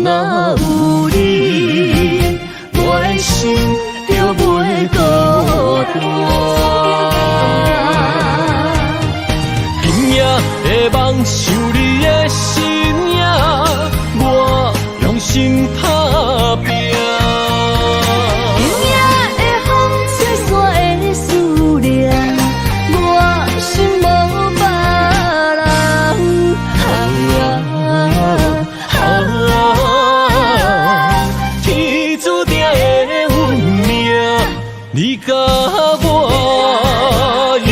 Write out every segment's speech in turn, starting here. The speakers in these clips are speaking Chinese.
若有你，我的心就袂孤单。今夜会梦想你的身影，我用心打拼。今夜会风吹散的思念，我心无别人。天注定的运命，你甲我永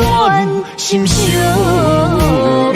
远心相偎。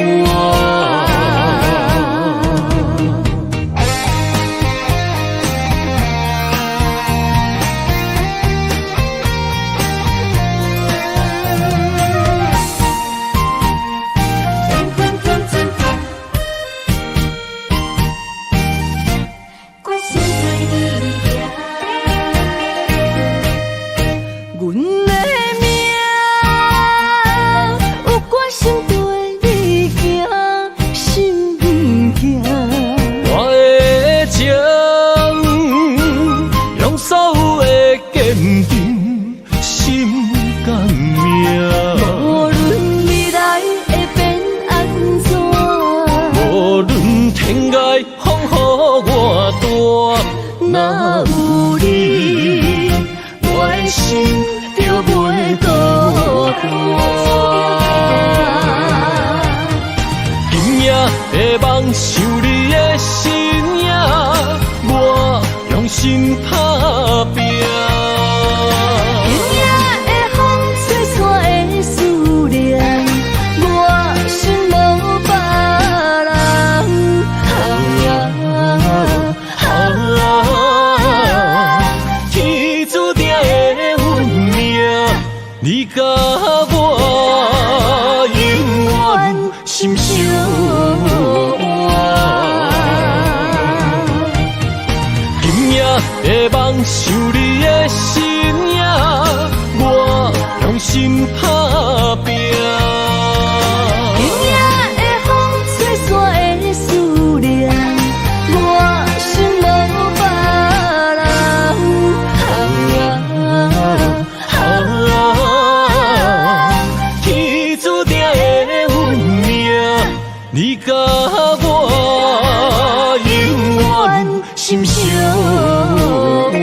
若有你，我的心就袂孤单。今夜会梦想你的身影，我用心打拼。今夜会风吹散的思念，我心无别人。你甲我永远心相偎。今夜会梦想你的身影，我用心打拼。今夜会风吹散的思念，我心无别人。你甲我永远心相偎。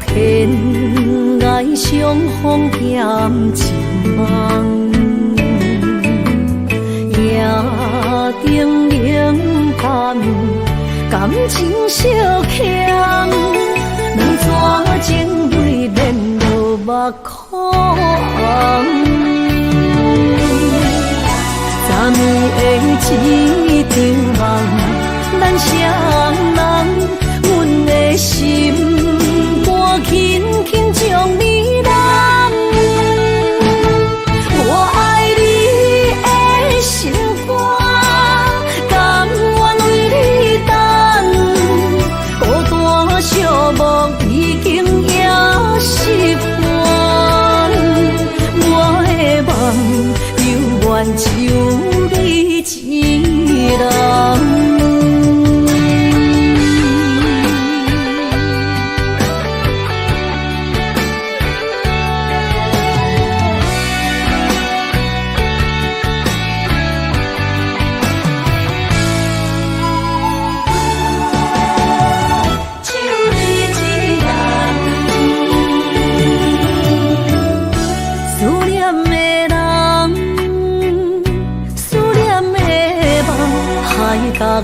天涯相逢欠情梦，夜灯冷淡，感情小强，两纸情泪连落目眶。昨暝的一场梦，咱双人，阮的心。轻轻将你揽，我爱你的心肝，甘愿为你等。孤单寂寞已经也习惯，我的梦永远只有你一人。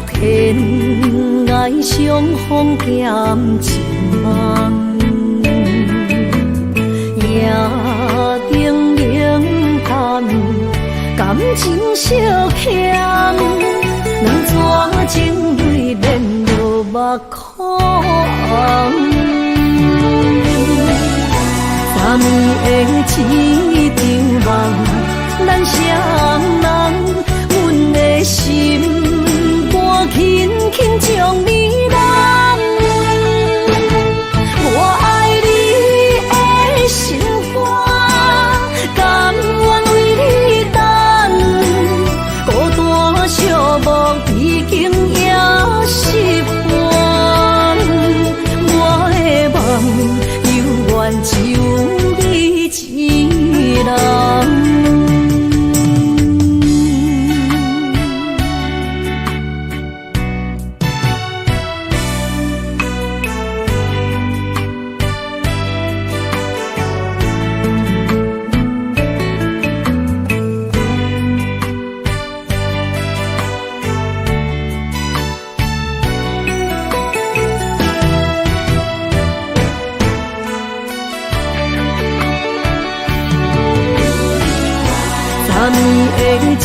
天爱相逢减情梦，夜定冷淡，感情小欠，两怎情泪免落目眶。3年的一场梦，咱双人，阮的心肝轻轻将你揽。我爱你的心肝，甘愿为你等，孤单寂寞已经也习惯。我的梦犹原只有你一人。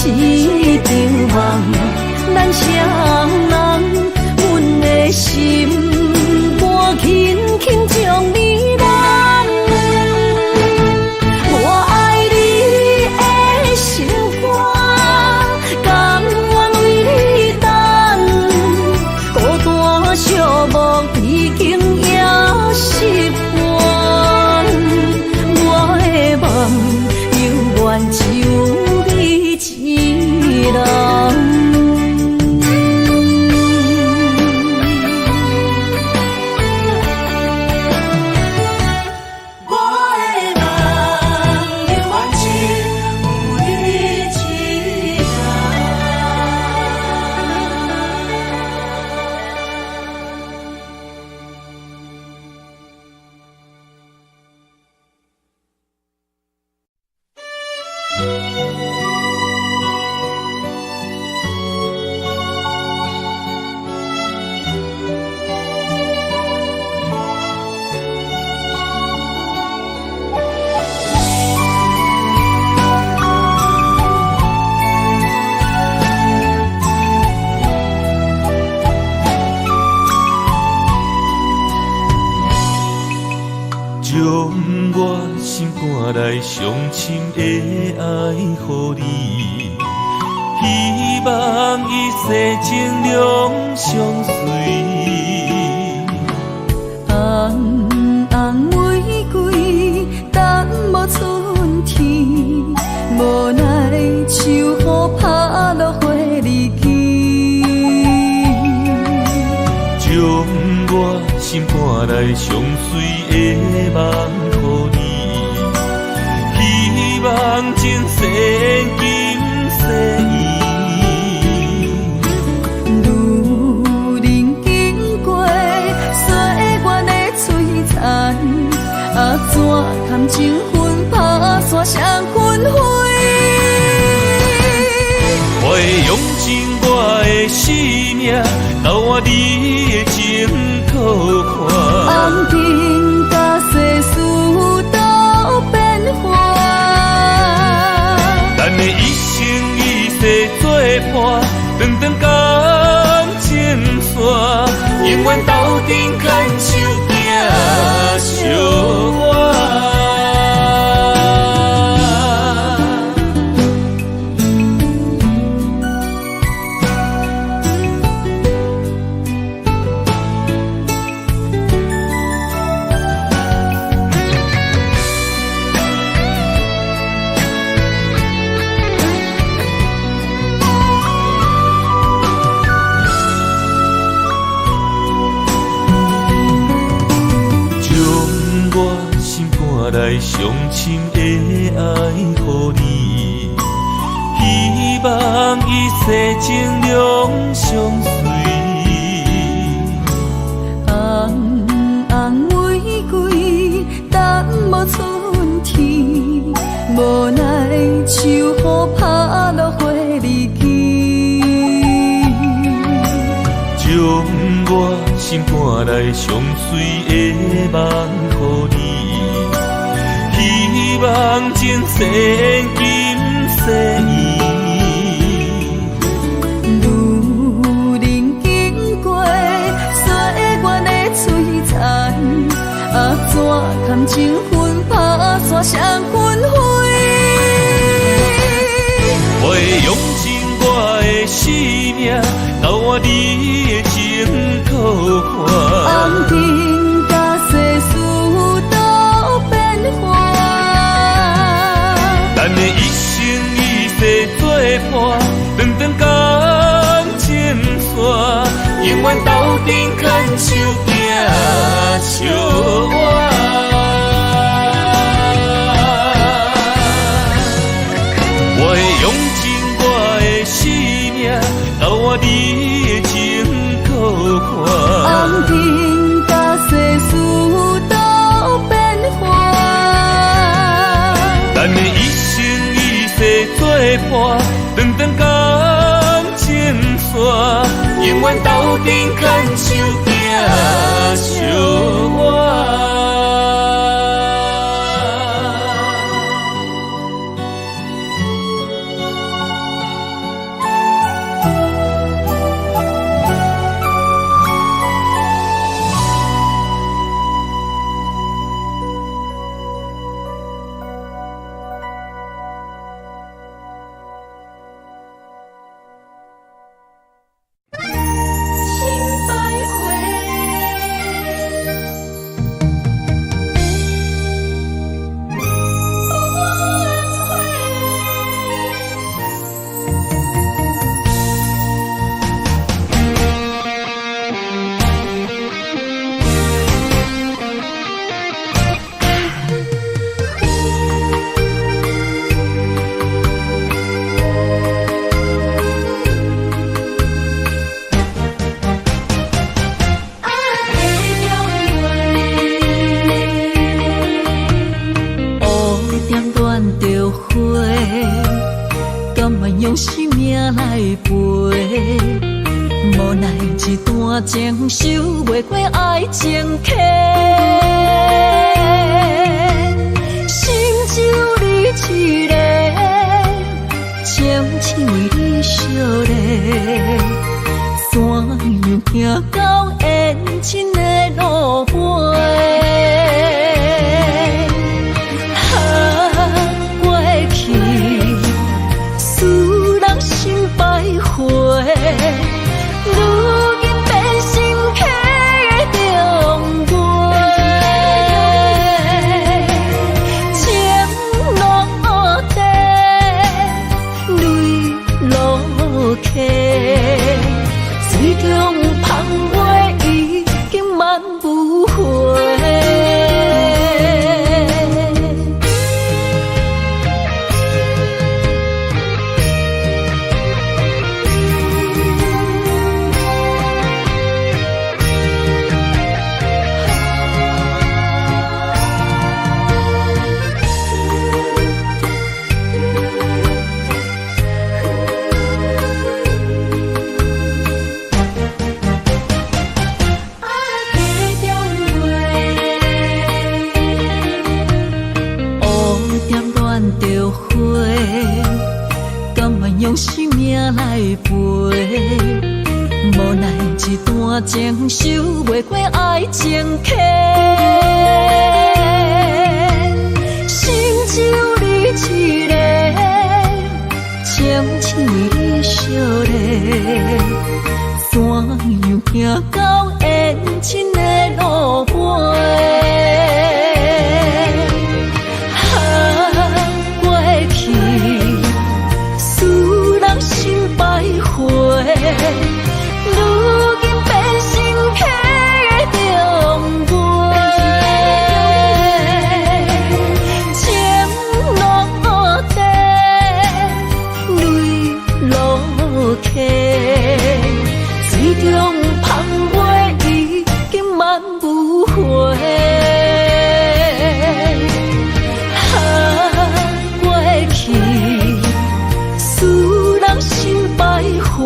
一场梦，咱双人，阮的心肝轻轻将你揽。我爱你的心肝，甘愿为你等，孤单寂寞已经也习惯。我的梦犹原只有一人。来上深的爱予你，希望一世情两相随。红红玫瑰，等无春天，无奈秋雨拍落花离枝。将我心肝内上水的梦予你。希望前世今世依，路人经过岁月的璀璨，怎堪情分打散双魂飞？我会用尽我的生命，交换你的情可看。红尘甲世事都变化。咱的一生一世作伴，长长感情线，永远斗阵牵手行相伴。来上深的爱予你，希望一世情两相随。红红玫瑰，等无春天，无奈秋雨拍落花离枝。心赶来上水的梦予你，希望前世今世路人经过岁月的璀璨，怎堪情分打散双魂飞？我会用尽我的生命，交换你的情可看。红尘甲世事都变化，咱的一生一世作伴，长长感情线，永远斗阵牵手行相偎。我会用尽我的生命，交换你的情可看。红尘甲世事都变化，咱的一生一世作伴，长长感情线，永远斗阵牵手行相偎。用生命来陪，无奈一段情守袂过爱情客，心只有你一个，情只为你惜咧，怎样行到缘尽的路尾？如今变心客的中月，情落地，泪落下，水中芳花已经满不回。用生命来陪，无奈一段情守袂过爱情客，心只有你一个，情只为你惜咧，怎样行到缘尽的路尾？如今变心客的中月，情落地，泪落下，水中芳花已经满不回。过去，使人心百回。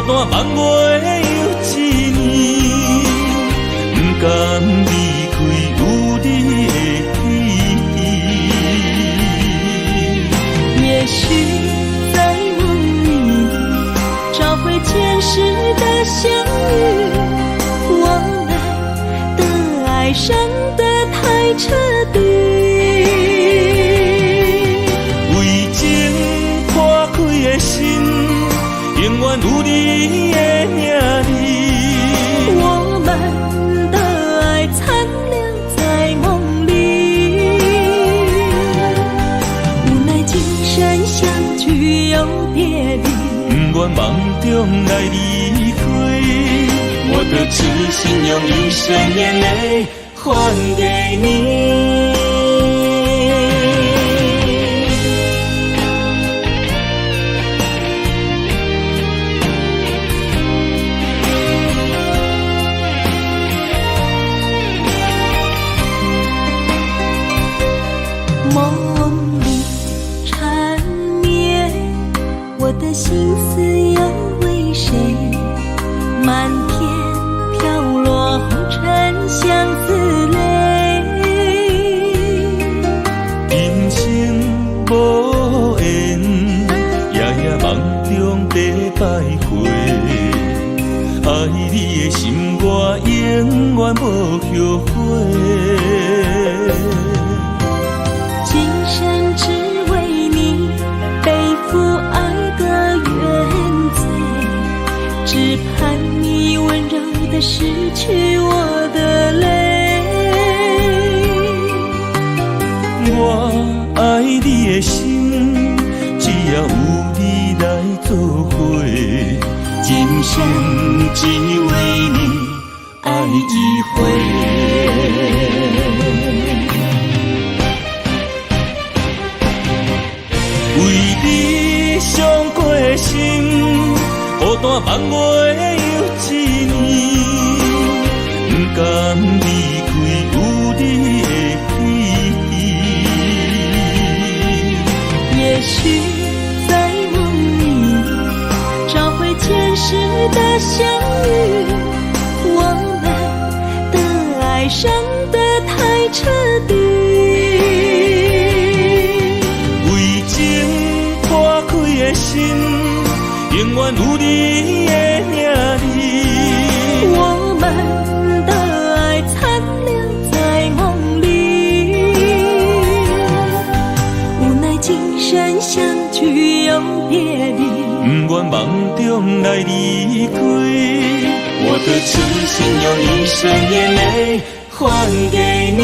段梦月又一年，不甘离开有你的记忆。也许在梦里找回前世的相遇，我们的爱伤得太彻底，为情破开的心，永远有你的名字。我们的爱残留在梦里，无奈今生相聚又别离，不愿梦中来离开，我的痴心用一生眼泪还给你。梦里缠绵，我的心思又为谁？漫天飘落红尘相思泪，人生无缘，夜夜梦中在徘徊，爱你的心我永远无后悔。今生只为你背负爱的原罪，只盼你温柔地拭去我的泪。我爱你的心，只要有你来作伙，今生只为你爱一回。为你伤过心，孤单梦月又一年，不甘离开有你的记忆。也许在梦里找回前世的相遇，我们的爱伤得太彻底，为情破开的心，永远有你的名字。我们的爱残留在梦里，无奈今生相聚又别离，不愿梦中来离开，我的痴心用一生眼泪还给你。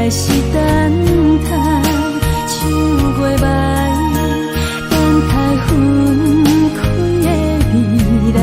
爱是等待，像月霾，等待分开的未来。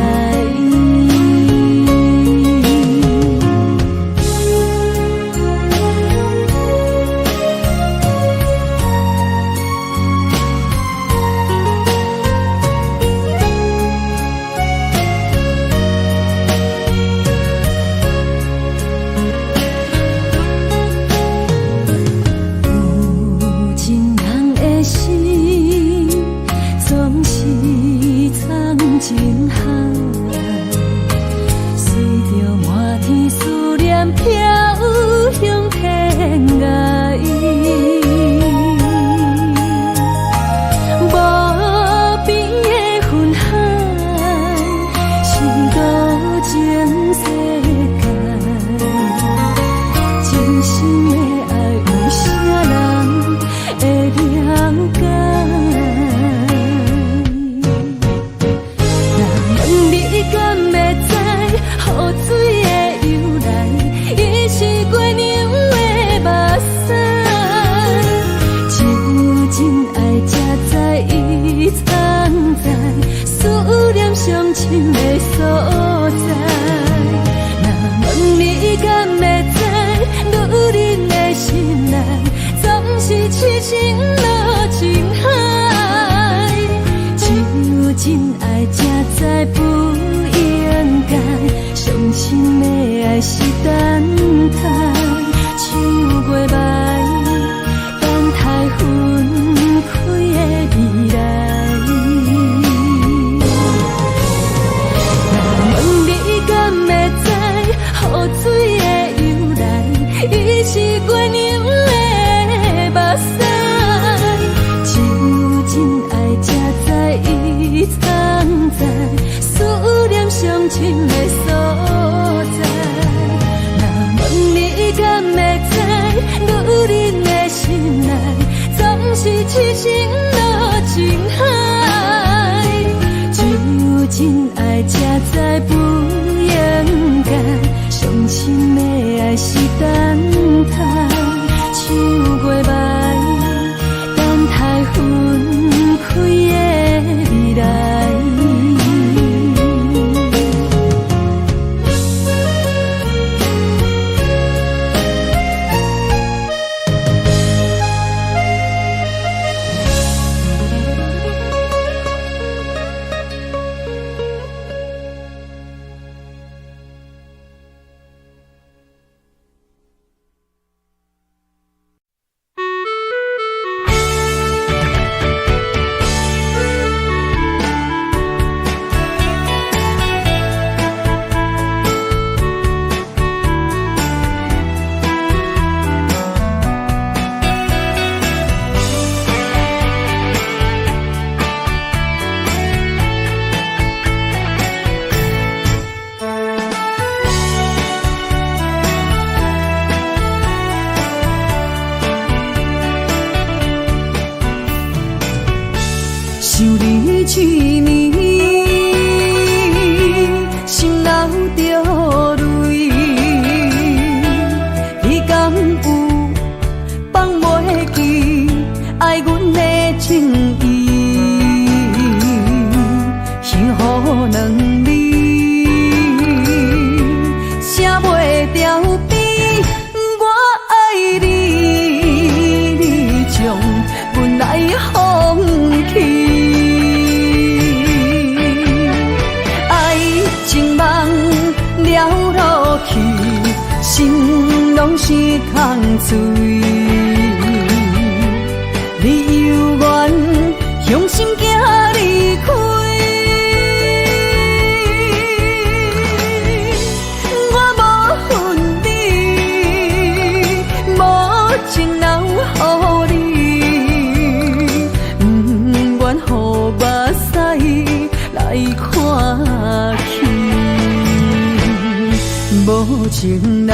无情人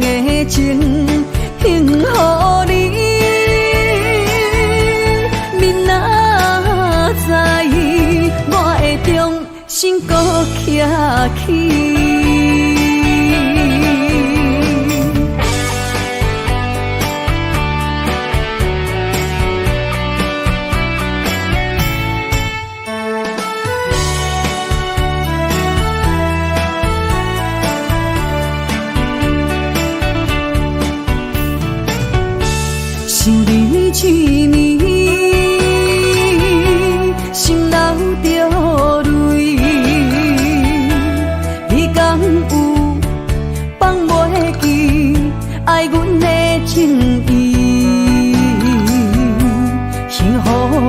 的情献予你，明仔载我会重新搁徛起。年，心流着泪。你敢有放袂记爱阮的情意？幸福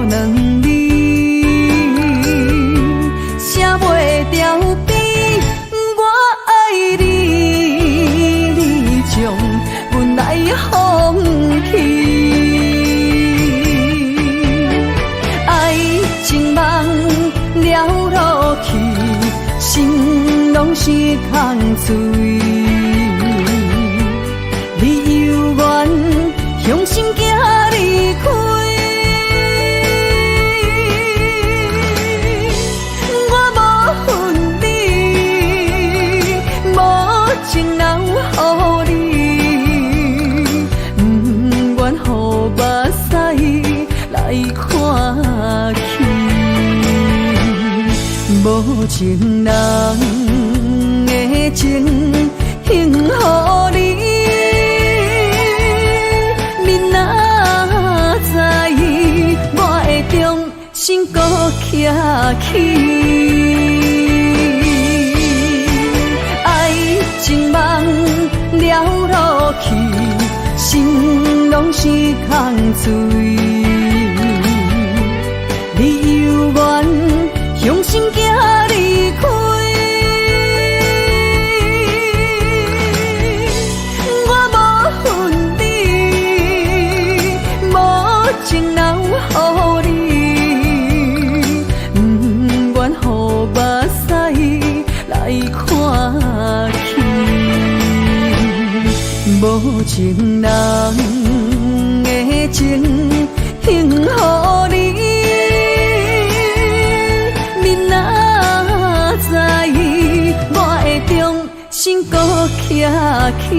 两字写袂掉比我爱你，你将阮来放弃。爱情梦了落去，心拢是空嘴。你犹原向心行离开，我无恨你，无情留予你，不愿予目屎来看去。无情人的情献予你，你若知我会重新搁徛起。爱情梦了落去，心拢是空嘴。你犹原向心行离开，我无恨你，无情留予你，不愿予目屎来看去。无情人的情献予你，我会重新搁徛起。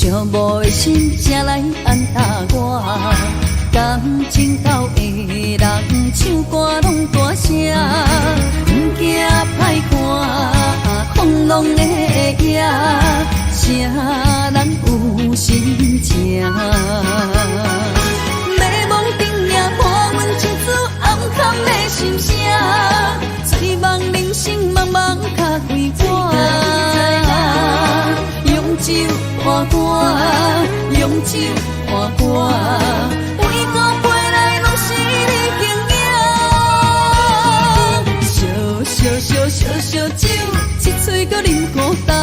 寂寞的心，才来安踏我。感情到的人唱歌拢大声，不惊歹看，风浪的野，啥人有心情？美梦顶也看阮情绪暗藏的心声，醉梦人生茫茫脚归我。用酒换歌，用酒换歌，每个杯内拢是你景影。烧酒，一嘴搁啉孤单，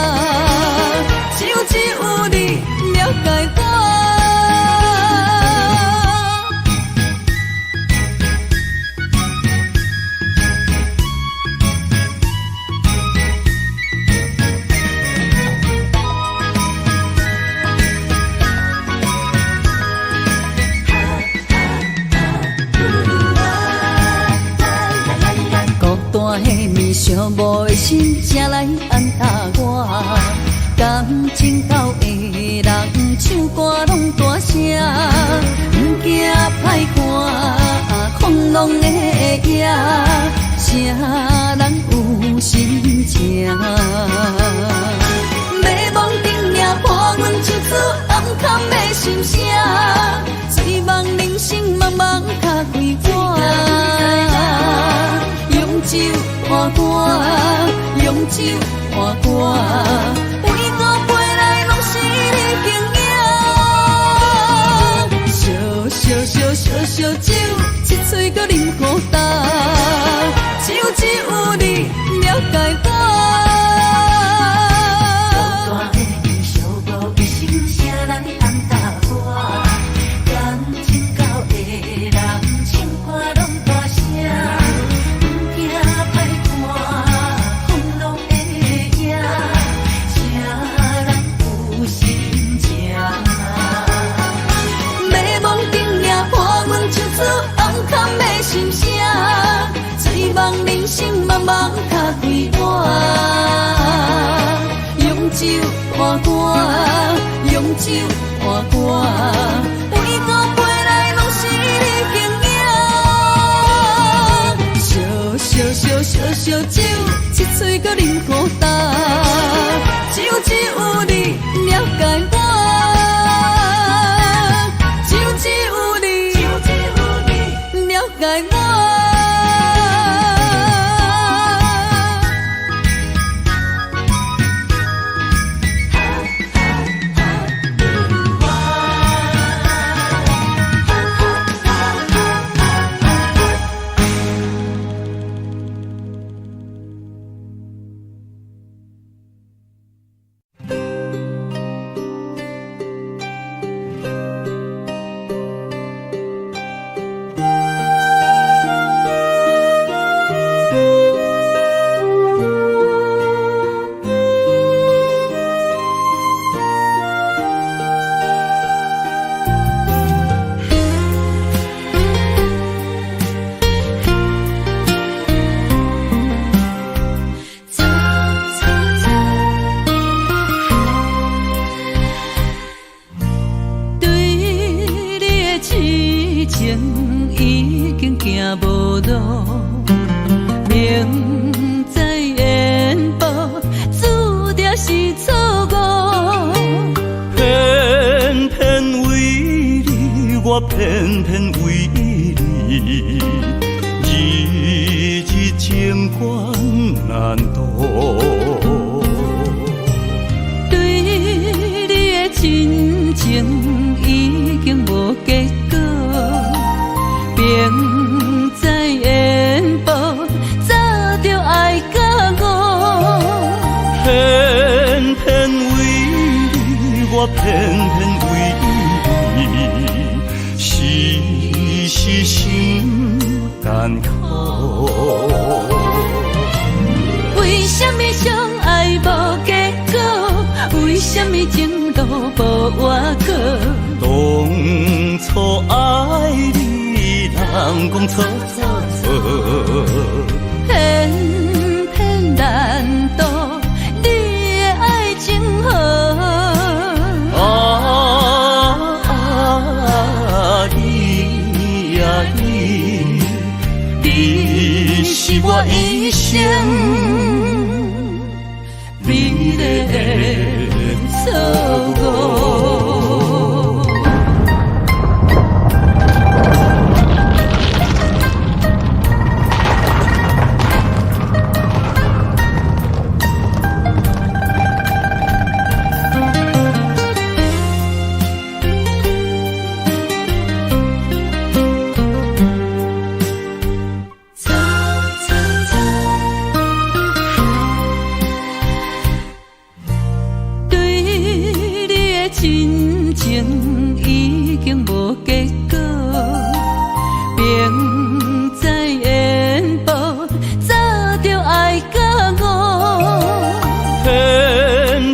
只有你了解我。寂寞的心，才来安踏我。感情到的人唱歌拢大声，不惊歹看，风浪的野，啥人有心情？美梦顶也破阮情绪暗藏的心声，醉梦人生茫茫脚归我。用酒换歌，用酒换歌，每个杯内拢是你景影。烧酒，一嘴搁啉孤单，只有你了解我。孤单的你，寂寞的心，谁来安踏我？感情到的人，唱歌拢大声。心茫茫脚几碗，用酒换肝，用酒换肝，每个杯来拢是你经营。烧酒，一嘴搁啉孤单，只有你了解我，只有你了解我。偏偏为你，日日情关难渡。对你的真情已经无结果，明知缘薄，早就爱甲我。偏偏为你，我偏偏为你。是心艰苦，为什么相爱无结果？为什么情路无外口？当初爱你，人讲错，偏偏难渡你的爱情河。你是我一生美丽的错误。真情已经无结果，明知缘薄，早就爱甲我。偏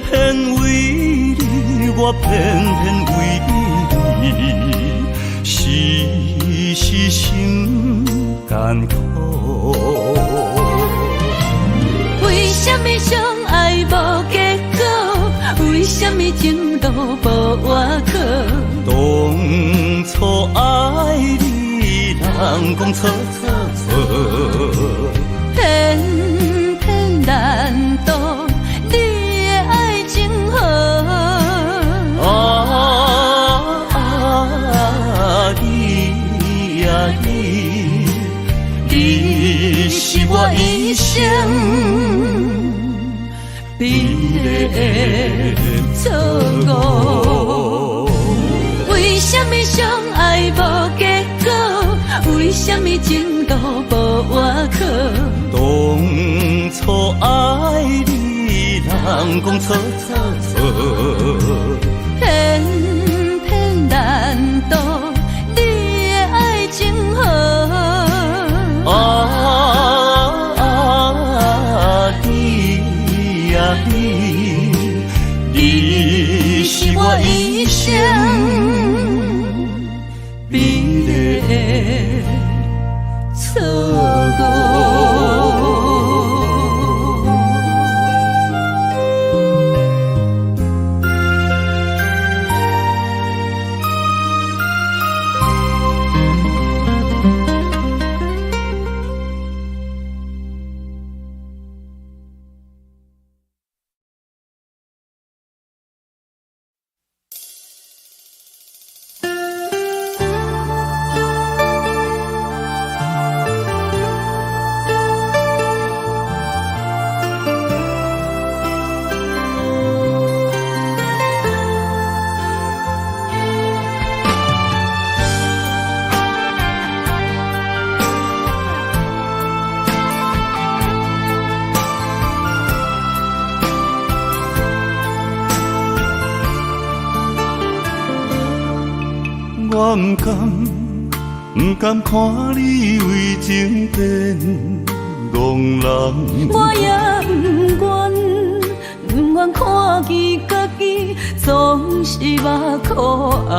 偏为你，我偏偏为你，是心艰苦。为什么相爱无结果？为什么情路无外口？当初爱你，人讲错，偏偏难渡你的爱情河。你是我一生美丽的错误。为什么相爱无结果？为什么情路无外口？当初爱你，人讲错，偏偏难渡你的爱情河。你是我一生美丽的错误。我不甘看你为情变憨人，我也不愿看见家己总是目眶红。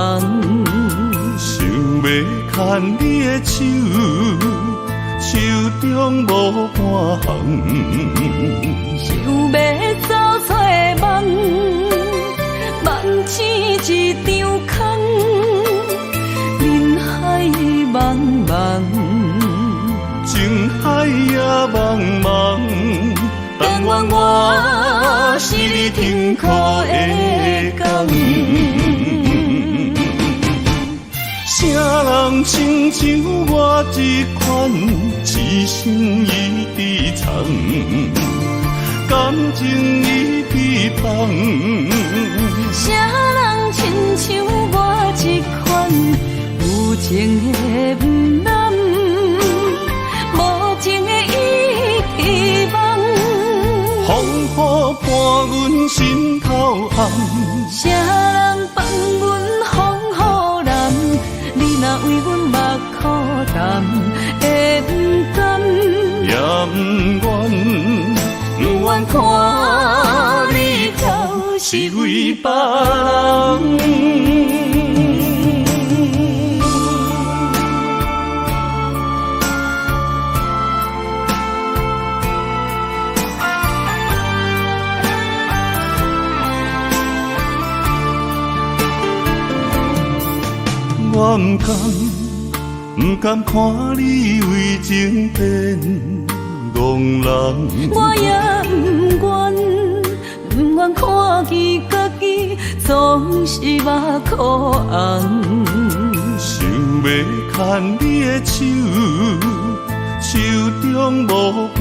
想要牵你的手，手中无半项，想要走出梦，梦只一场空，人海茫茫，情海也茫茫，但愿我是你痛苦的工。啥人亲像我这款一心一直藏，感情已被放。啥人亲像我这款有情的不甘，无情的伊希望。风雨伴阮心头红，啥人放阮风雨男？你若为阮目苦淡，会不甘？也不愿，不愿看你头是为别人。我不甘看你为情变憨人，我也不愿看见家己总是目眶红。想要牵你的手，手中无半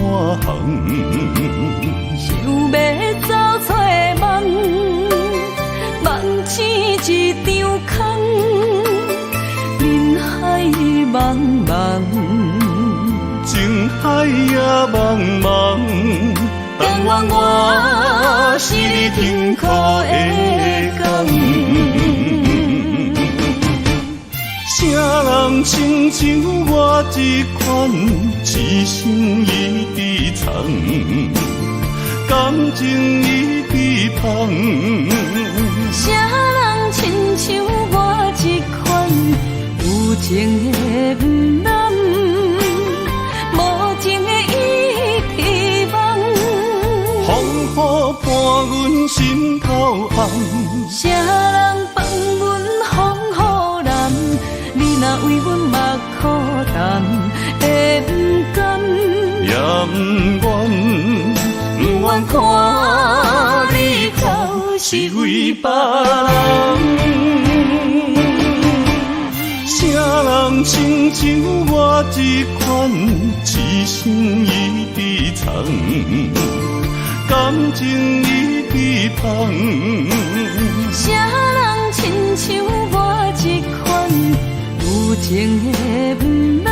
项，想要走出梦，梦只一场空，人海茫茫，情海也茫茫，但愿我是你痛苦的工。啥人亲像我这款一心一直藏，感情已被放。啥人亲像我这款有情的不甘，无情的伊希望。风雨伴阮心头红，啥人放阮风雨男？你若为阮目苦淡，会不甘？也不愿，不愿看你头是为别人。啥人亲像我这款一心一直藏，感情已被放。啥人亲像我这款有情的不甘，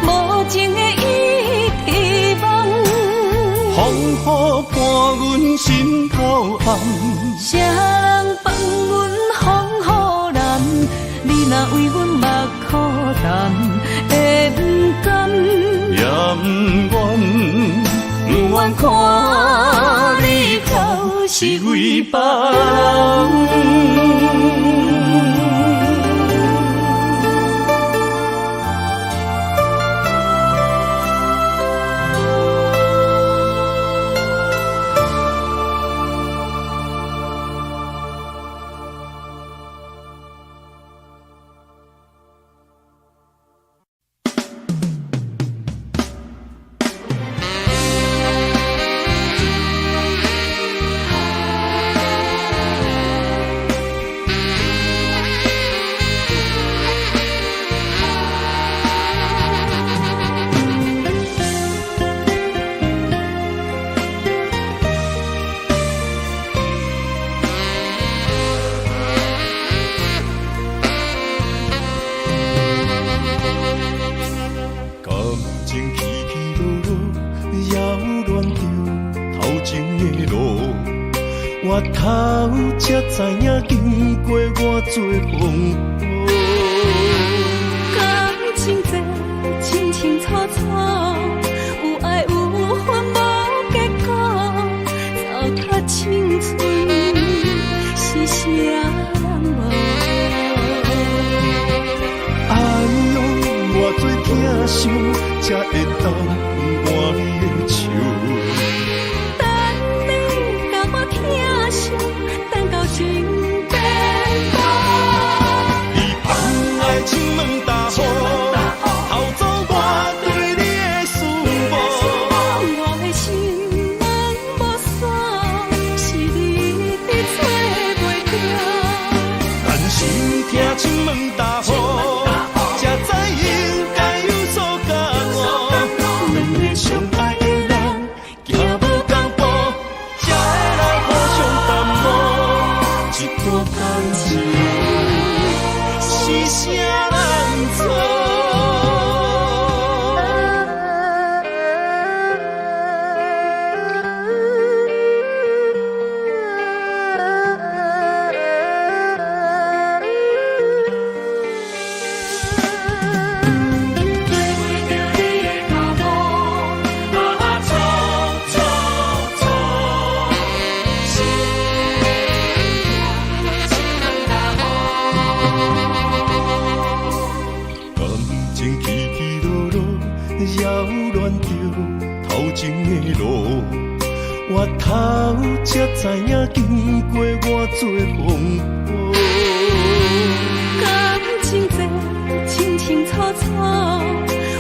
无情的伊希望。风雨伴阮心头红，啥人放阮风雨男？你若为阮目苦淡，会不甘？也不愿，不愿看你头是为别人。我头才知影，经过偌多风波。感情这清清楚楚，有爱有恨无结果，糟蹋青春是啥人无？哎呦，偌多疼伤，才会当换你的手。等你甲我疼伤，等到情变薄。你放爱情门大雨，偷走我对你的思慕。我的心门无锁，是你伫找袂着。但是听情门大雨，才知应该有所感悟。两个相爱的人，行无同步，才会来互相淡薄。一段感情是啥人做？感情起起落落，扰乱着头前的路。我头才知影，经过偌多风波。感情这清清楚楚，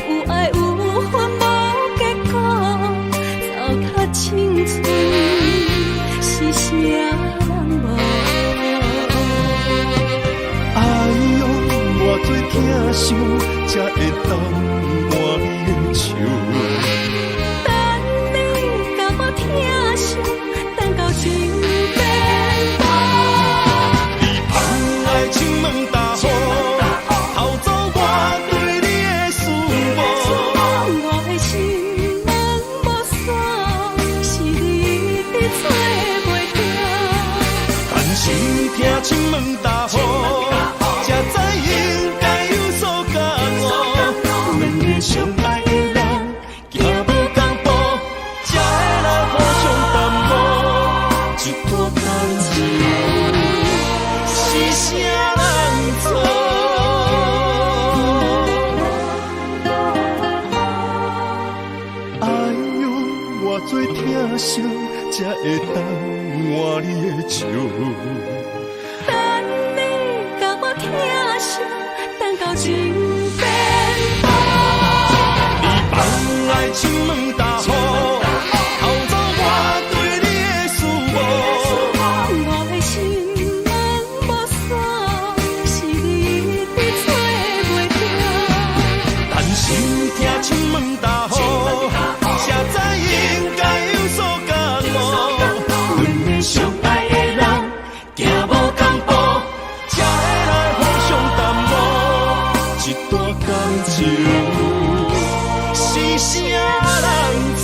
有爱有恨无结果，糟蹋青春是啥人无？哎呦，偌多疼伤，才会当换你的手。等你甲我疼伤，等到情变薄。你放爱情门大雨，偷走我对你的思慕。我的心门无锁，是你伫找袂着。但是听情门大雨，才知应该有所感悟。两个相爱的人，行无同步，才会来互相淡薄。一段感情是啥人做？哎呦，偌多疼伤，才会当换你的手。等你甲我疼伤，等到情变薄。你放爱情门大雨，偷走我对你的思慕。我的心门无锁，是你伫找袂着。但是听情门大雨，才知应该有所感悟。两个相爱的人，行无同步，才会来互相淡薄。一段感情是啥人做？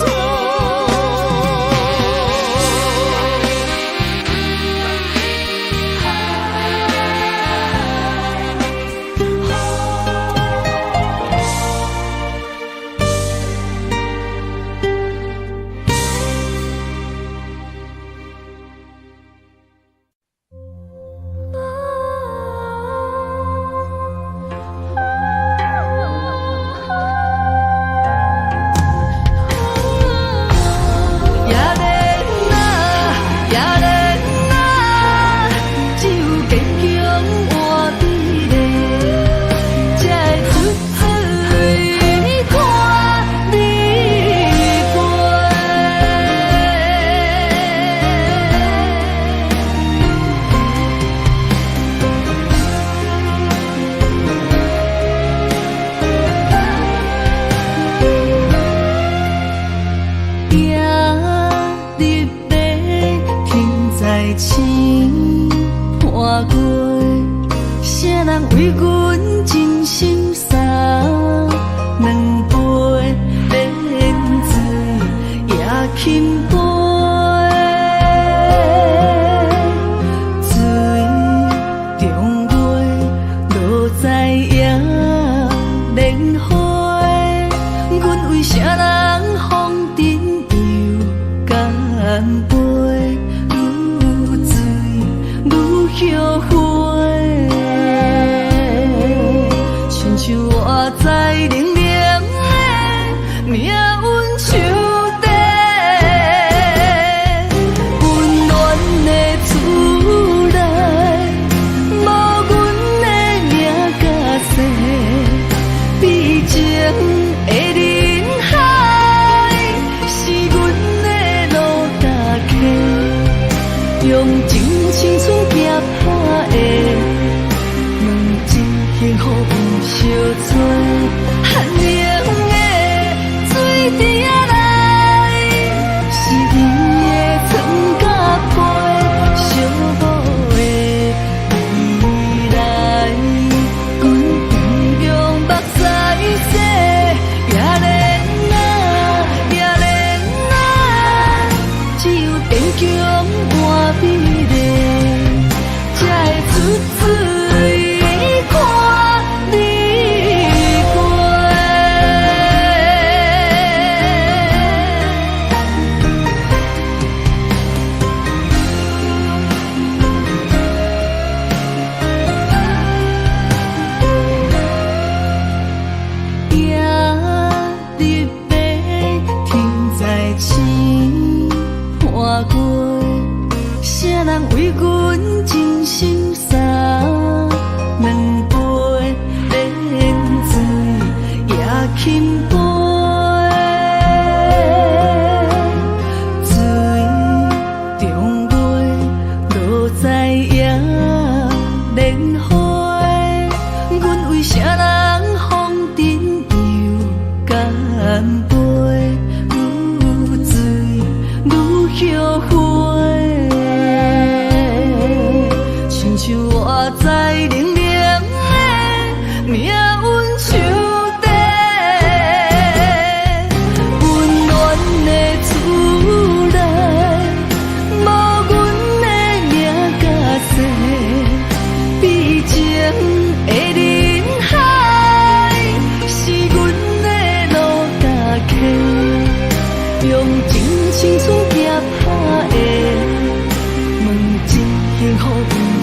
轻杯，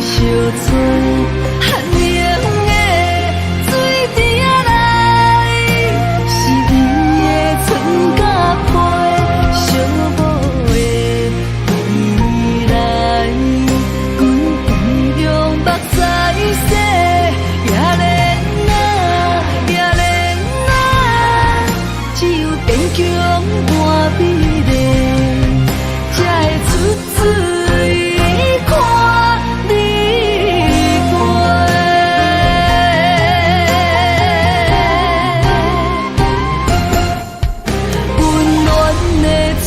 相做，寒冷的水滴仔来，是你的春甲花，小无的未来，阮同样目屎洗，也连啊，也连啊，只有坚强换美丽，才会出水看你过。温暖的厝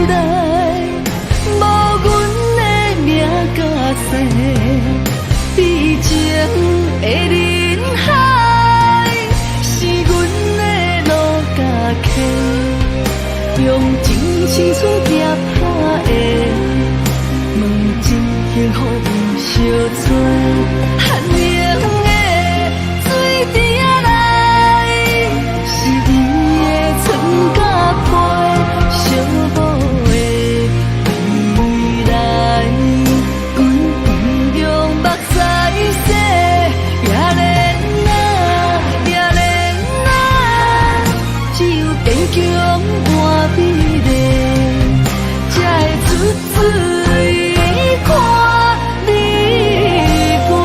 内，无阮的名甲姓，悲情的人海，是阮的路甲溪，用真情书寄拍的，问真幸福有相撮，寒冷的水滴仔来，是你的春甲花，小无的未来，阮同样目屎洗，也连啊，也连啊，只有坚强换美丽，才会出水看你过。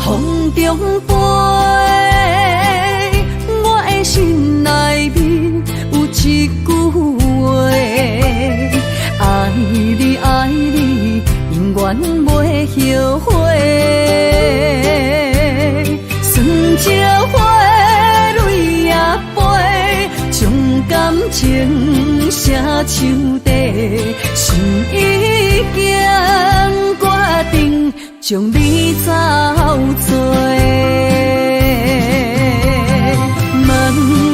风中飞，我的心内面有一句话，爱你爱你，永远袂后悔。酸椒花泪也飞，将感情写手底，心已经决定。将你走做，问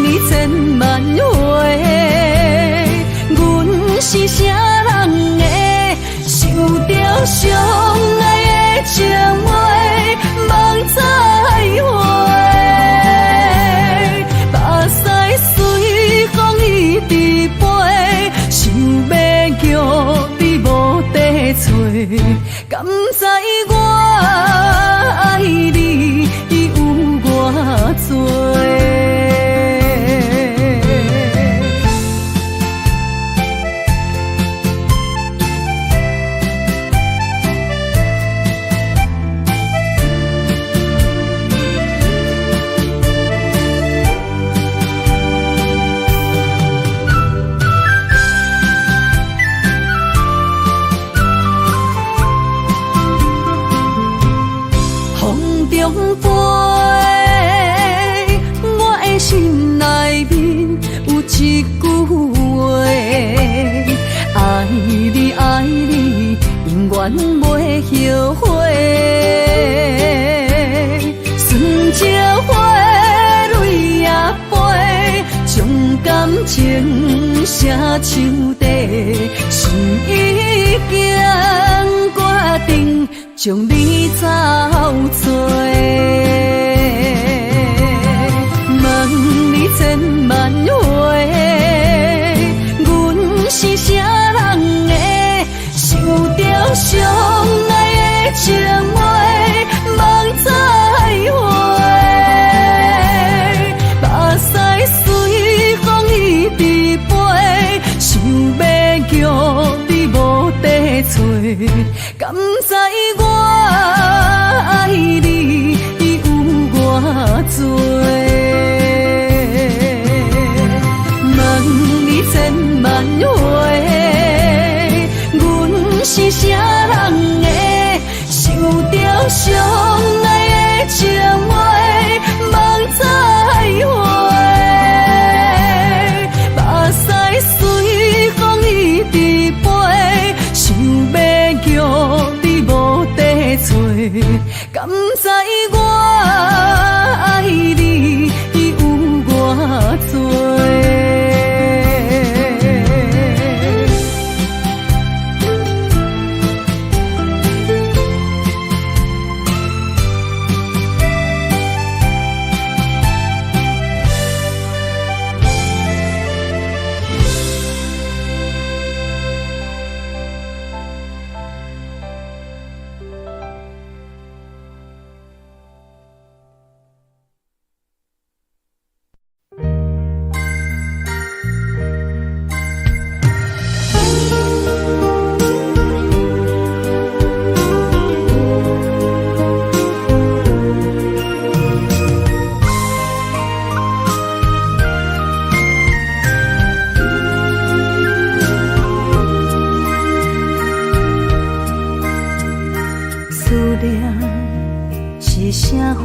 你千万回，阮是啥人的，受着伤爱的情话，梦再会，目屎随风一直飞，想要叫你无地找，敢知我爱你有偌多？中飞，我的心内面有一句话，爱你爱你，永远袂后悔。酸椒花泪也飞，将感情写手底，心已经决定。将你走做，问你千万回，阮是啥人的，受着伤爱的情话，梦再会，目屎随风一直飞，想要叫你无地找，敢知我上爱的情话，梦再会。目屎随风一直飞，想要叫你无地找，敢知我爱你有偌多？是啥货？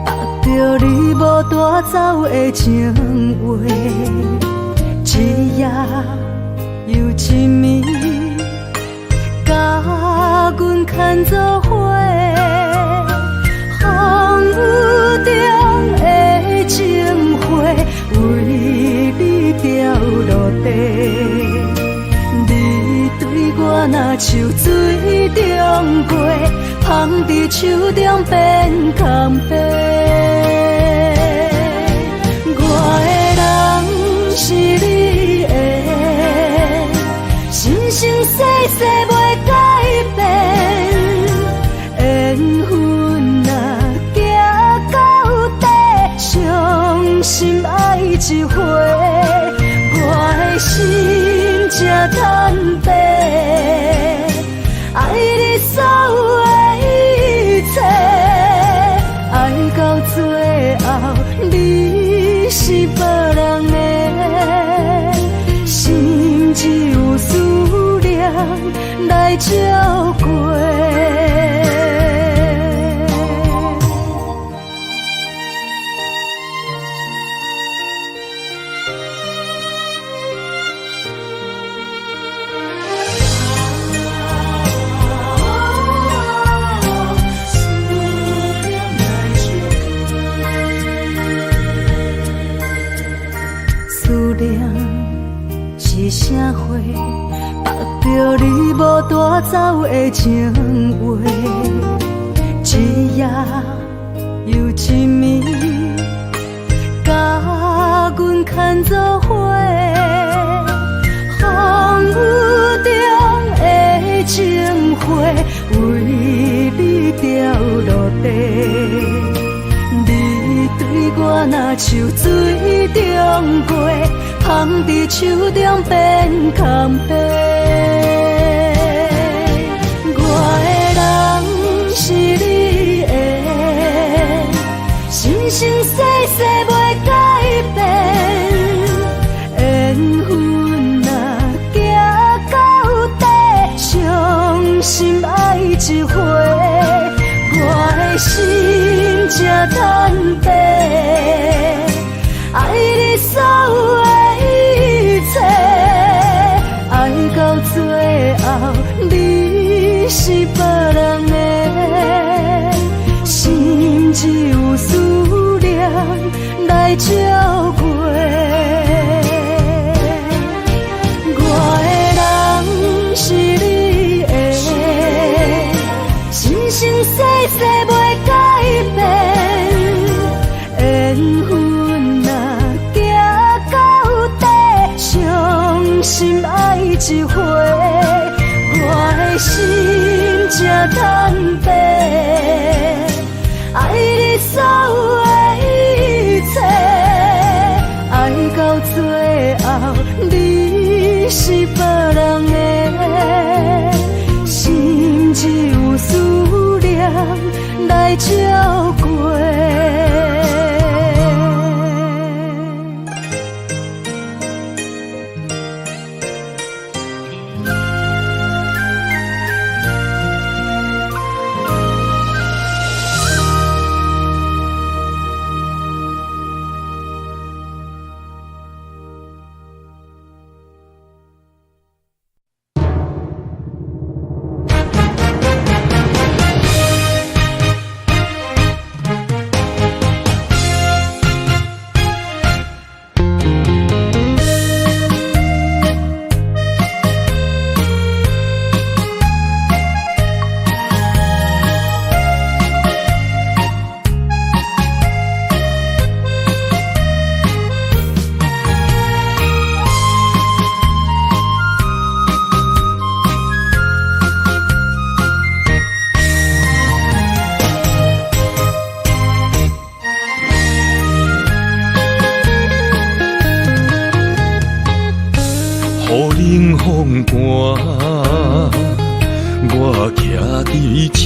握着你无带走的情话，一夜又一暝，甲阮牵做伙。风雨中的情花，为你掉落地。你对我若像水中过，放伫手中变空白。我的人是你的，生生世世袂改变。缘分若行到底，伤心爱一回。我的心才坦白，爱你所有的一切，爱到最后你是别人的，心只有思念来照过。是啥货？握着你无带走的情话，一夜又一暝，甲阮牵做伙。风雨中的情花，为你掉落地。你对我若像水中过，放伫手中变空白。我的人是你的，生生世世袂改变。缘分若行到底，伤心爱一回。我的心才坦白，爱你所有的一切，爱到最后你是别人的，心只有思念来照过。我的人是你的，生生世世袂改变。缘分若行到底，伤心爱一回。我的心才坦白，爱你所有的一切，爱到最后你是别人的，心只有思念来照过。风寒，我徛伫这，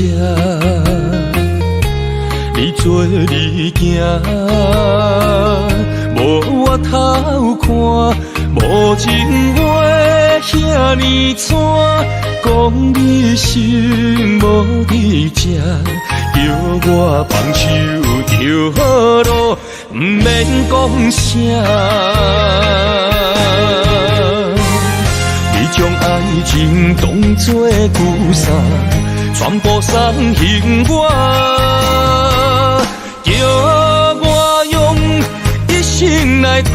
你做你行，无我头看，无情话遐尼惨，讲你心无伫这，叫我放手就好咯，毋免讲啥。将爱情当作旧衫，全部送还我，叫我用一生来等。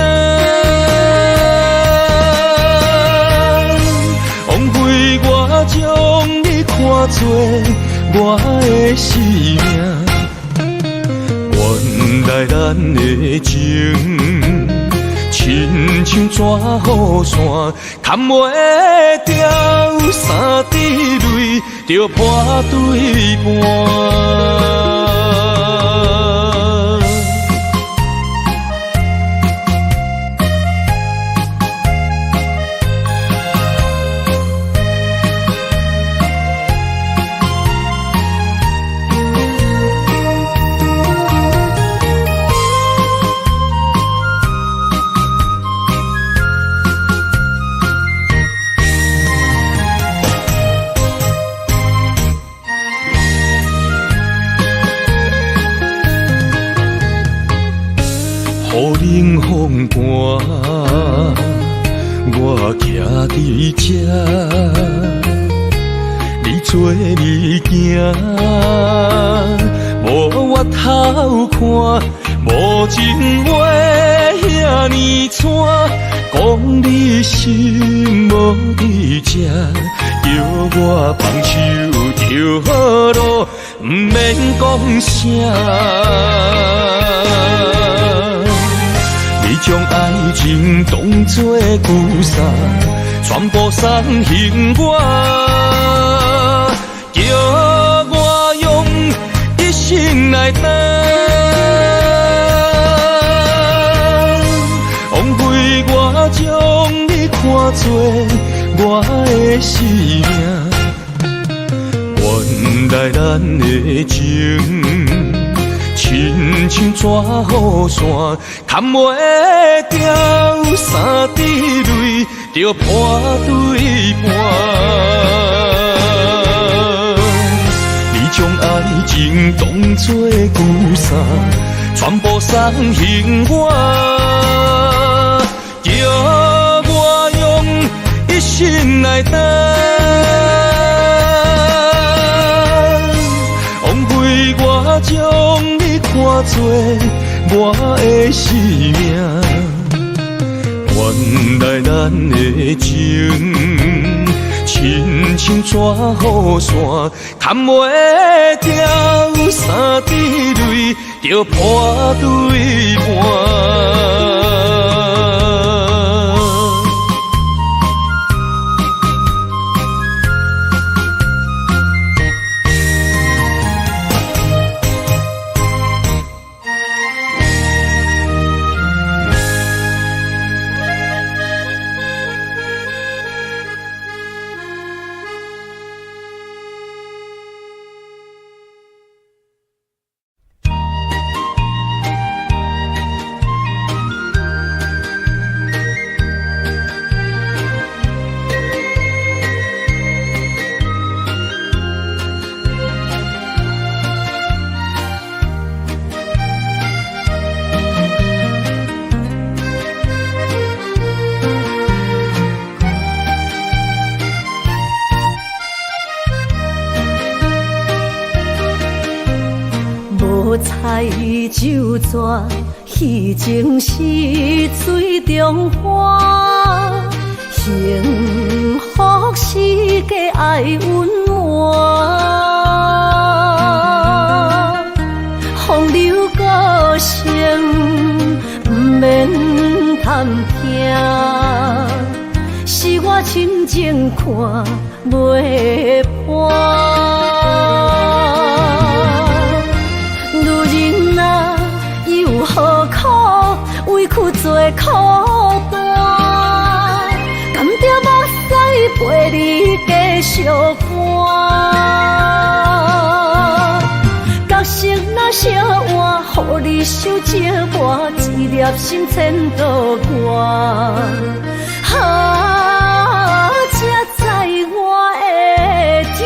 枉费我将你看作我的生命，原来咱的情亲像纸雨伞，砍袂掉三滴泪，就破对半。雨冷风寒，我徛伫这，你做你行，无我头看，无情话遐尼惨，讲你心无伫这，叫我放手就好咯，毋免讲啥。你将爱情当作旧衫，全部送还我，叫我用一生来等。枉费我将你看作我的生命，原来咱的情亲像纸雨伞，砍袂掉三滴泪，就破对半。你将爱情当作旧衫，全部送还我，叫我用一生来等。枉费我将你看作我的生命，原来咱的情亲像纸雨伞，砍袂掉三滴泪，就破对半。彩酒泉，戏情是水中花，幸福是家爱温暖。风流歌声不免贪听，是我深情看袂破。何苦为苦做苦担？甘着目屎相伴。角色若烧换，予你受折磨，一粒心千度外。才知我的痛。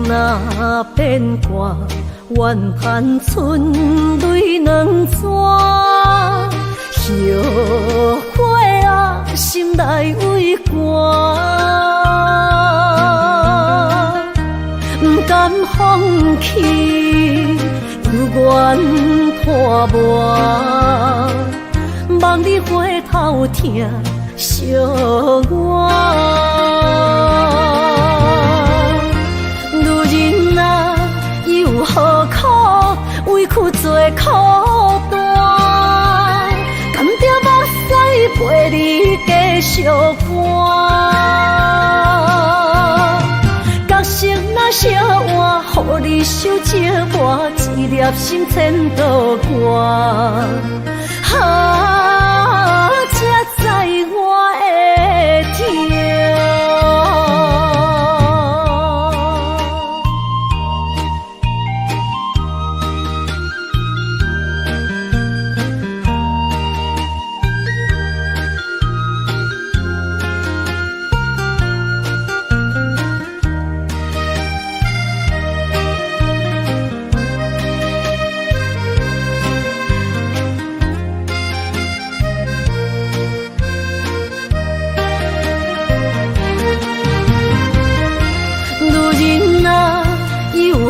若变卦，怨叹春泪两逝。后悔啊，心内为寒，不甘放弃，有缘破磨，望你回头听惜我。何苦委屈做苦担？甘着目屎陪你继续寒。角色若烧换，予你受折磨，一粒心千度外。才知我的痛。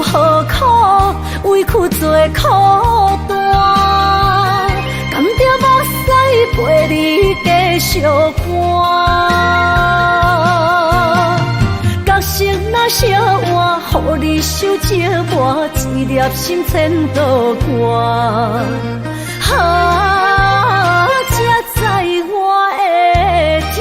何苦委屈做苦担？甘着目屎陪你继续寒。角色若烧换，予你受折磨，一粒心千度外。才知我的痛。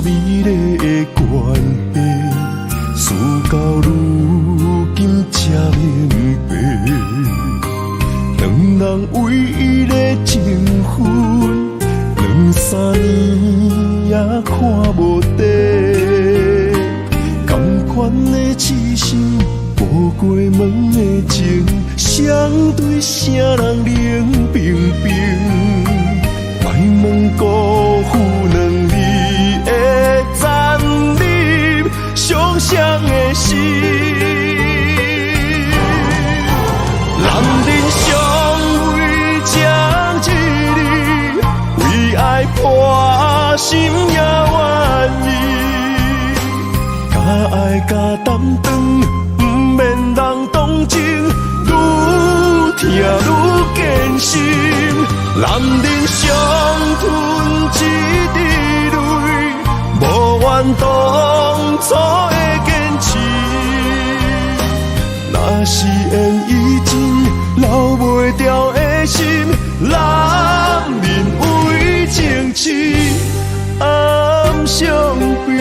美丽的关系，事到如今才明白，两人唯一的情分，2、3年也看无底。甘愿的痴心，无过门的情，相对啥人冷冰冰？莫问辜负两字的残忍，伤谁的心？男人尚未将一日，为爱破心也愿意。假爱假担当，不免人同情，愈疼愈艰辛。男人伤吞一滴泪，无怨当初的坚持。若是缘已尽，留袂住的心，人人为情痴暗相悲。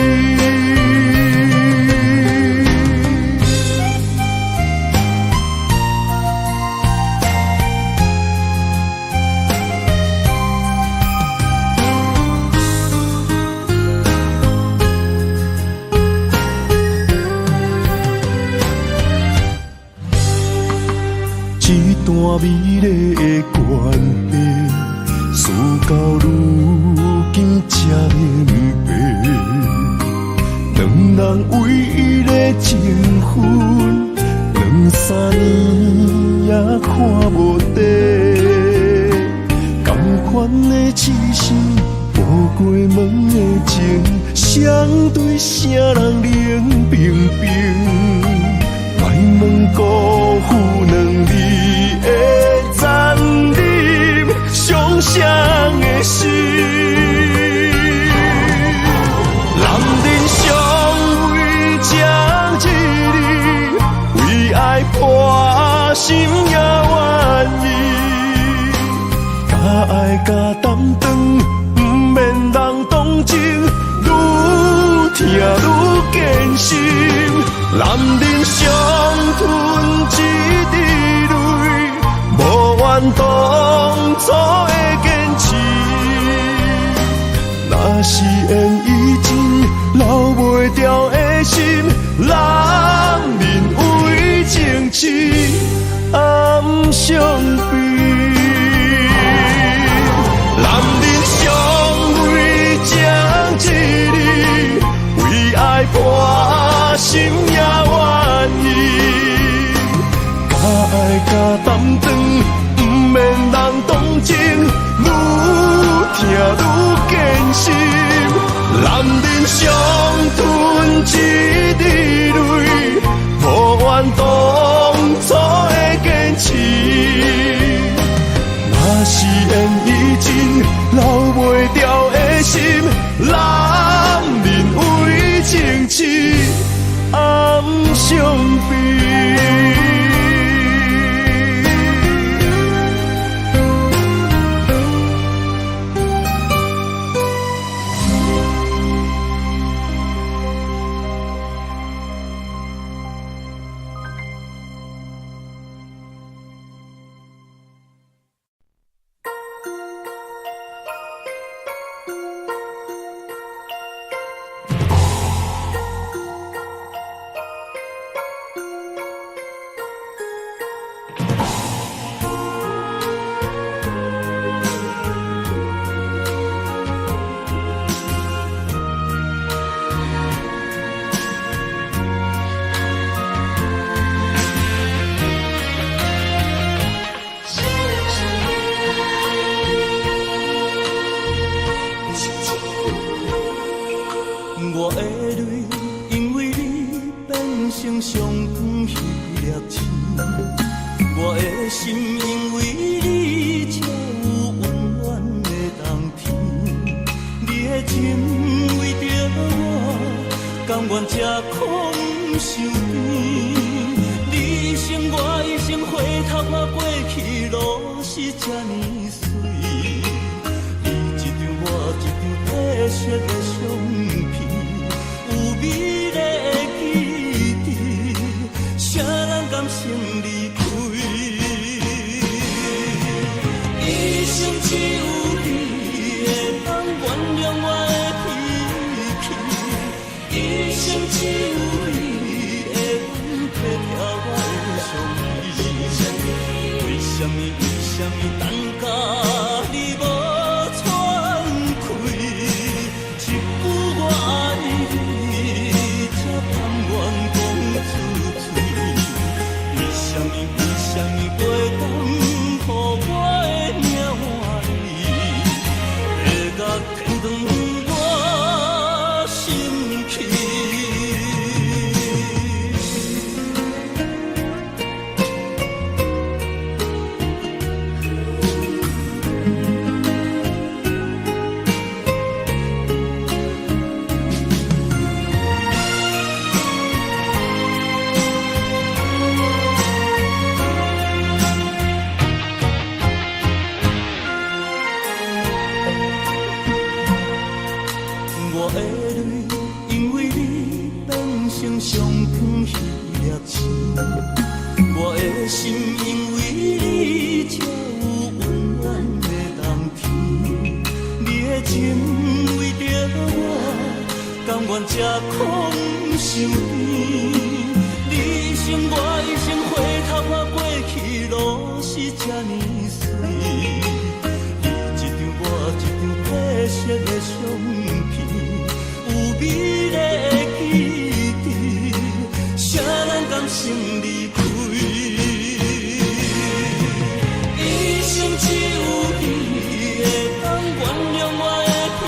一段美丽的关系，事到如今才明白，两人唯一的情分，2、3年也看无底。同款的痴心，步过门的情，相对啥人冷冰冰？莫问辜负两字的残忍，伤谁的心？男人尚为这一日，为爱破心也愿意，敢爱敢担当，不免人同情，愈听愈艰辛。男人伤吞一滴泪，无怨当初的坚持。若是缘已尽，留袂掉的心，人人为情痴暗相悲。男人尚为这一日，为爱破心也愿意，敢爱敢担当，不免人同情，愈听愈艰辛。男人伤吞一滴泪，无怨当初的坚持。若是缘已尽，留袂掉的心，男人为情痴暗相悲。我的泪因为你变成上长彼粒星，我的心因为你才有温暖的冬天。你的情为着我，甘愿吃苦不受甜。你生我一生，回头看过去路是这呢水。你一张我一张褪色的相片。美丽的记忆，谁人甘心离开？一生只有你会当原谅我的脾气，一生只有你会当体贴我的伤悲。为什么等到你无喘气，一句我我的泪，因为你变成上长彼粒星。我的心因为你才有温暖的冬天。你的情为着我，甘愿吃苦受甜。你一生我一生，回头啊过去路是这呢水。你一张我一张褪色的相片，有美丽的记忆，谁人甘心离开？一生只有你会当原谅我的脾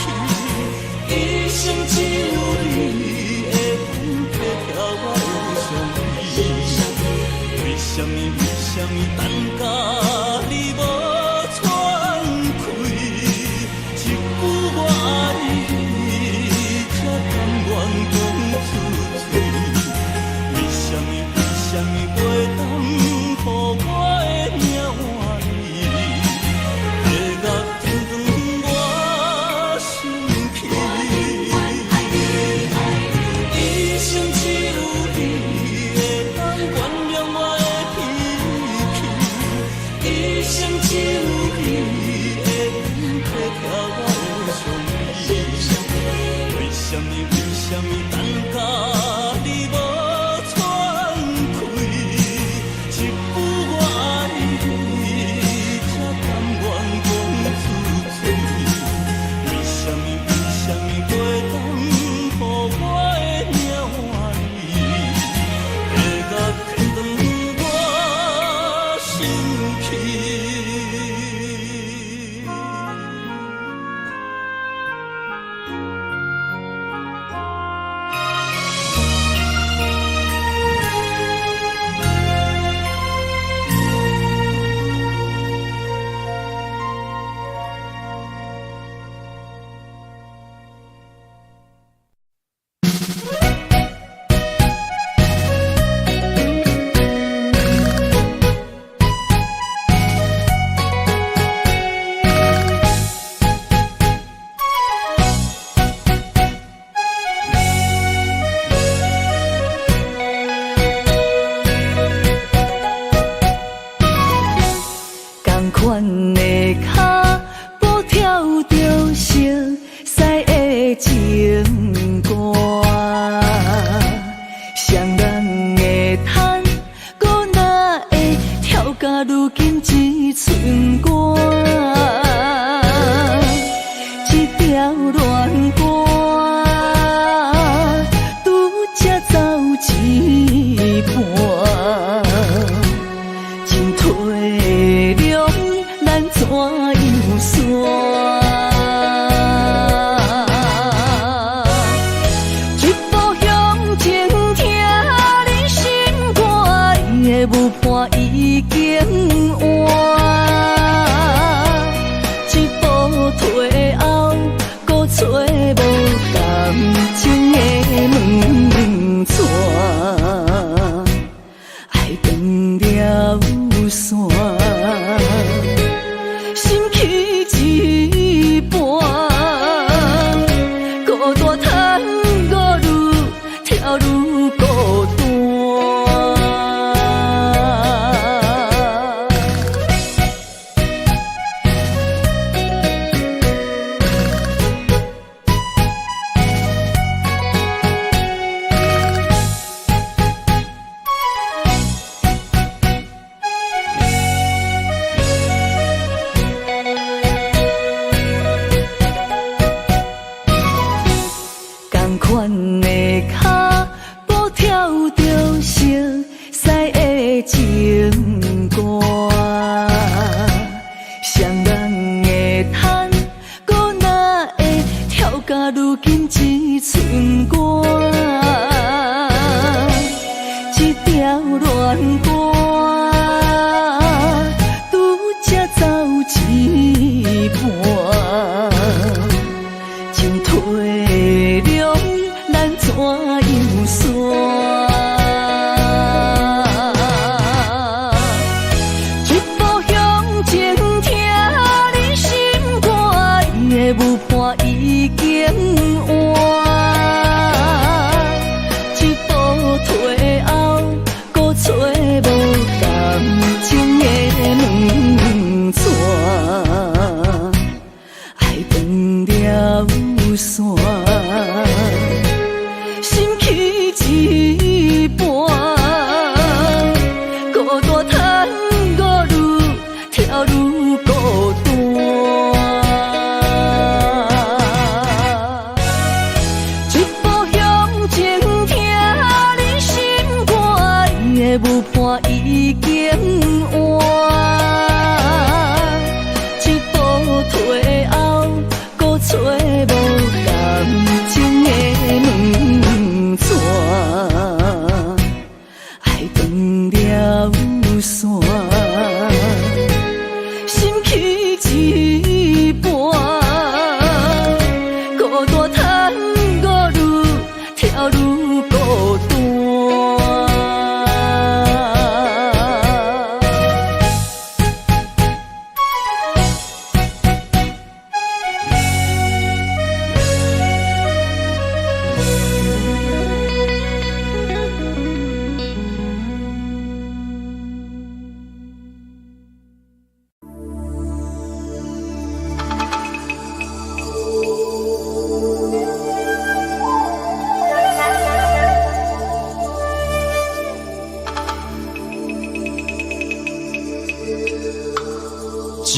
气，一生只有你会当体贴我的伤悲。为什么等甲你无喘气？一句我爱你，才甘愿讲出嘴。为什么袂当予我的命换你？月牙天长我心去，一生只有你会当原谅我的脾气，一生只有你会当体贴我的伤悲。为什么等甲你无喘气？一句我爱你，才甘愿讲出嘴。为什么袂当予我的命换你？月牙天长我心去。同款的脚步跳着熟悉的情歌，双人的叹，搁哪会跳甲如今一寸歌？一条恋歌，拄才走一半，真体谅咱怎样算？一步向前听你心肝，伊的舞伴已经换。一步退后，搁找无感情的门窗，爱断了线。心去一半，孤单叹我愈跳愈孤单。同款的脚步跳着熟悉的情歌，双人的叹，搁哪会跳甲如今一寸歌？一条恋歌，拄才走一半，真体谅咱怎样算？一步向前听你心肝，伊的舞伴已经换，一步退后，搁找无感情的门窗，爱断了线，心去一半，孤单叹我愈跳愈孤单。一步向前，听你心肝，伊的舞伴已经换。一步退后，搁找无感情的门窗，爱断了线，心去一半，孤单叹我愈跳愈孤单。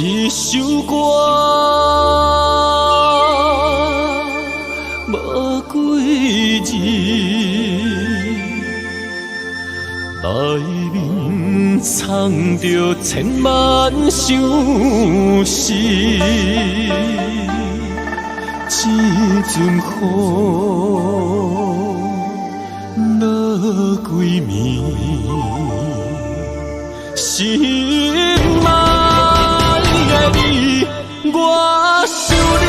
一首歌无几字，内面藏着千万相思。一阵雨落几暝，心爱的你，我想你。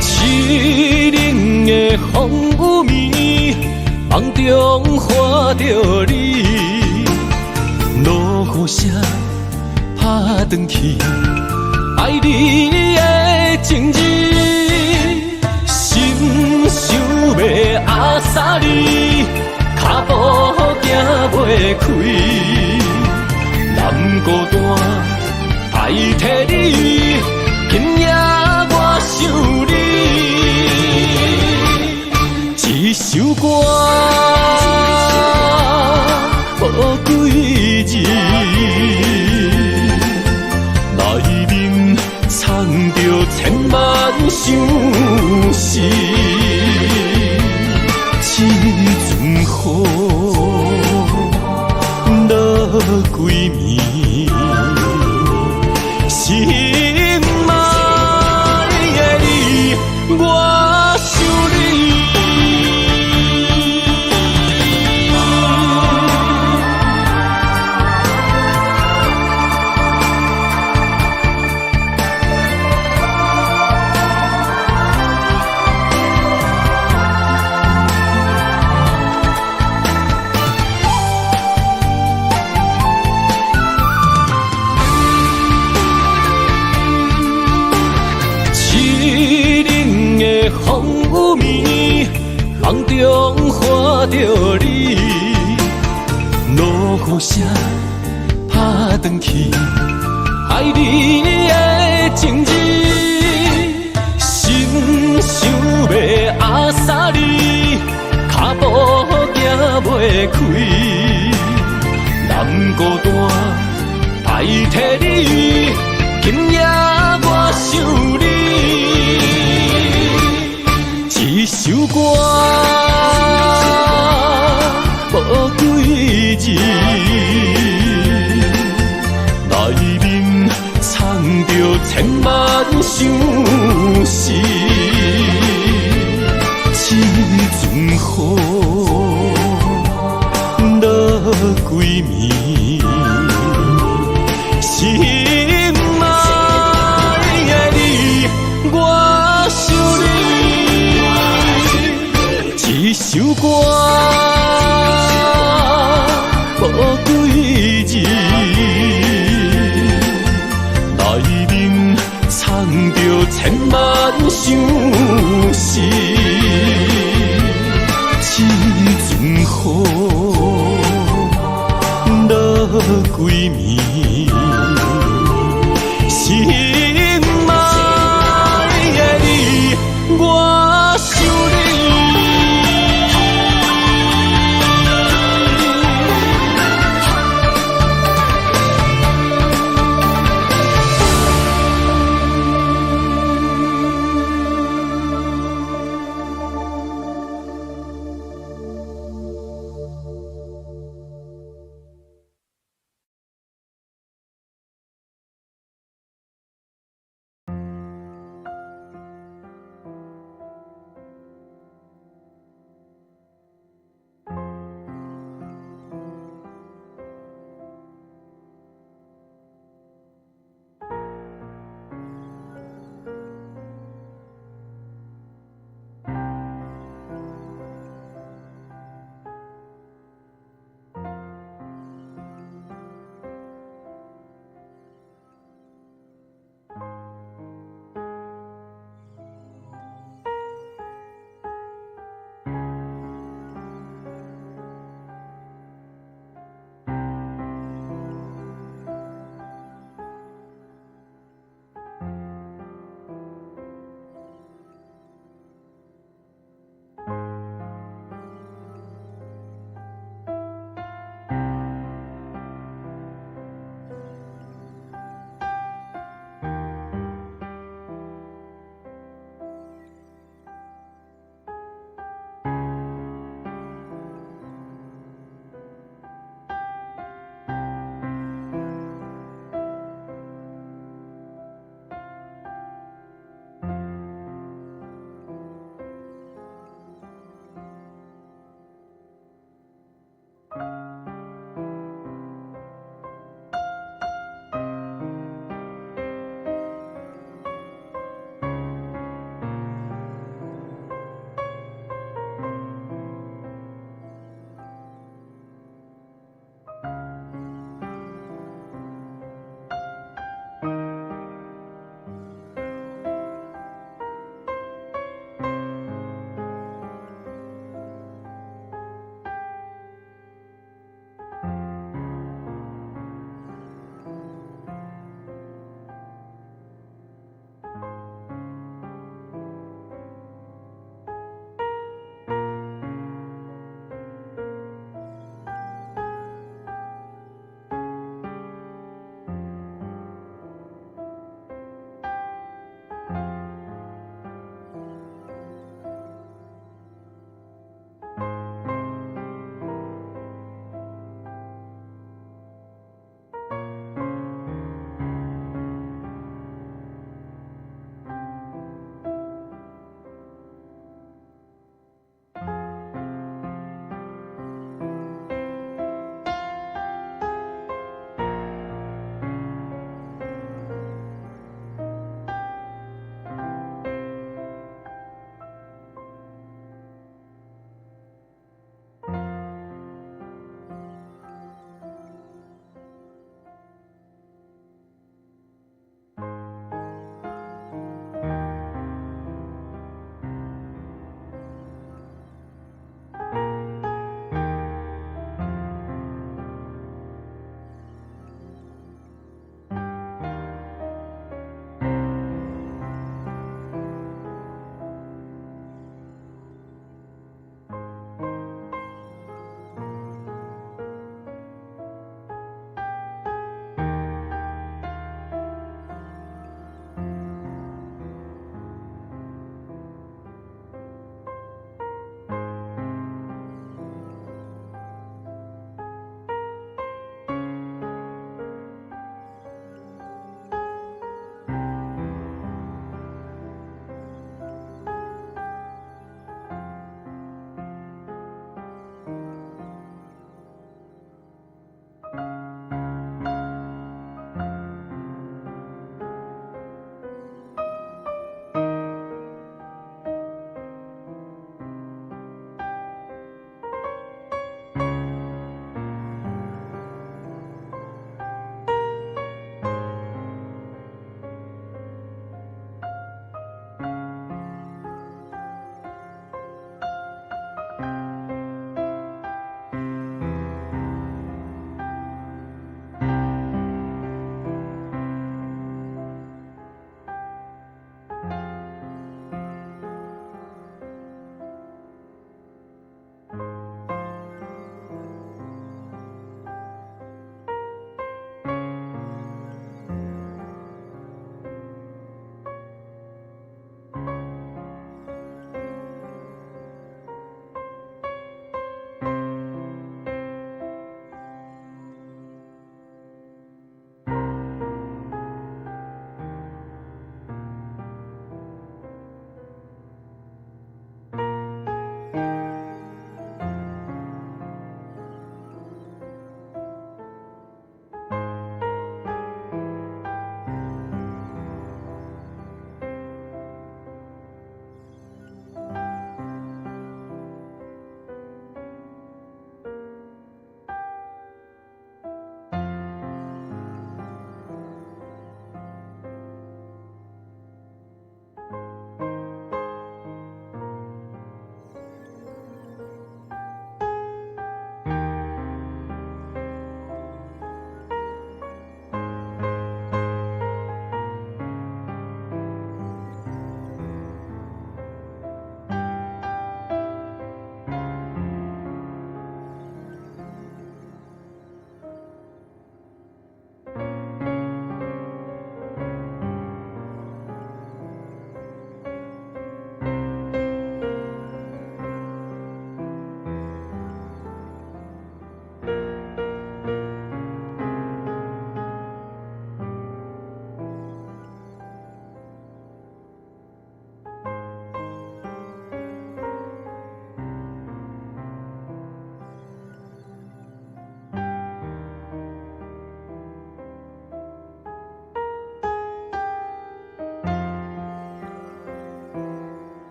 凄冷的风雨暝，梦中看着你，落雨声打转去，爱你的情字，心想要压煞你，脚步行袂开，难孤单代替你，今夜我想你。一首歌无几字，内面藏着千万相思。一阵雨落几暝，心爱的你，我想你。风雨暝，梦中看着你，落雨声打转去，爱你的情字，心想要压煞你，脚步行袂开，难孤单代替你，今夜我想你。一首歌无几字，内面藏着千万相思。一阵雨落几暝，心爱的你，我想你。一首歌宝贵字，内面藏着千万相思。这阵雨落几暝，心